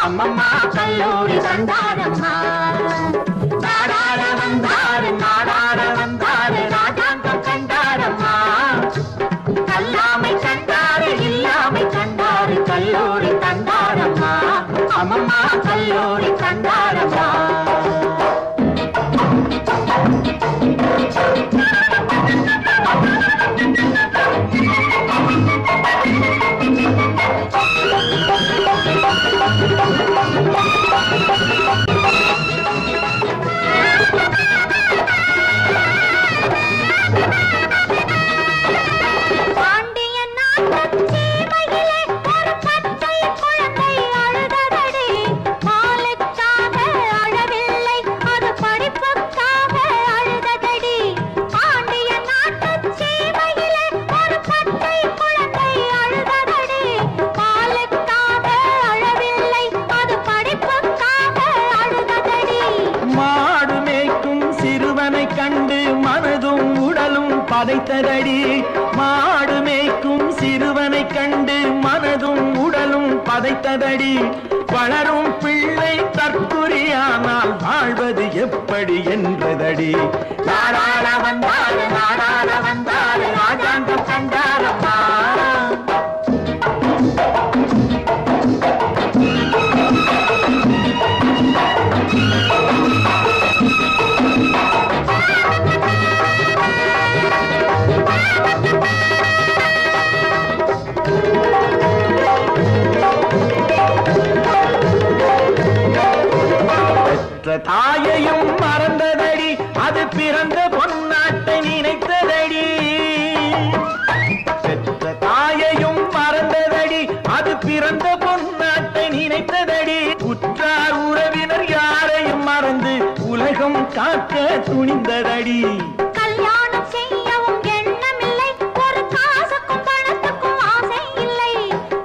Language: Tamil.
அம்மம்மா கல்லூரி தந்தாரம்மா நாடாட வந்தாரு ராஜாங்கம் கண்டாரம்மா கல்லாமை கண்டாரு இல்லாமை கண்டாரு கல்லூரி தந்தாரம்மா அம்மம்மா கல்லூரி தந்தாரம்மா பதைத்ததடி மாடு மேய்க்கும் சிறுவனை கண்டு மனதும் உடலும் பதைத்ததடி வளரும் பிள்ளை தற்குறியானால் வாழ்வது எப்படி என்றதடி நாடாள வந்தாரு ராஜாங்கம் கண்டாரம்மா தாயையும் மறந்ததடி அது பிறந்த பொன்னாட்டை நினைத்ததடி பெற்ற தாயையும் மறந்ததடி அது பிறந்த பொன்னாட்டை நினைத்ததடி உற்றார் உறவினர் யாரையும் மறந்து உலகம் காக்க துணிந்ததடி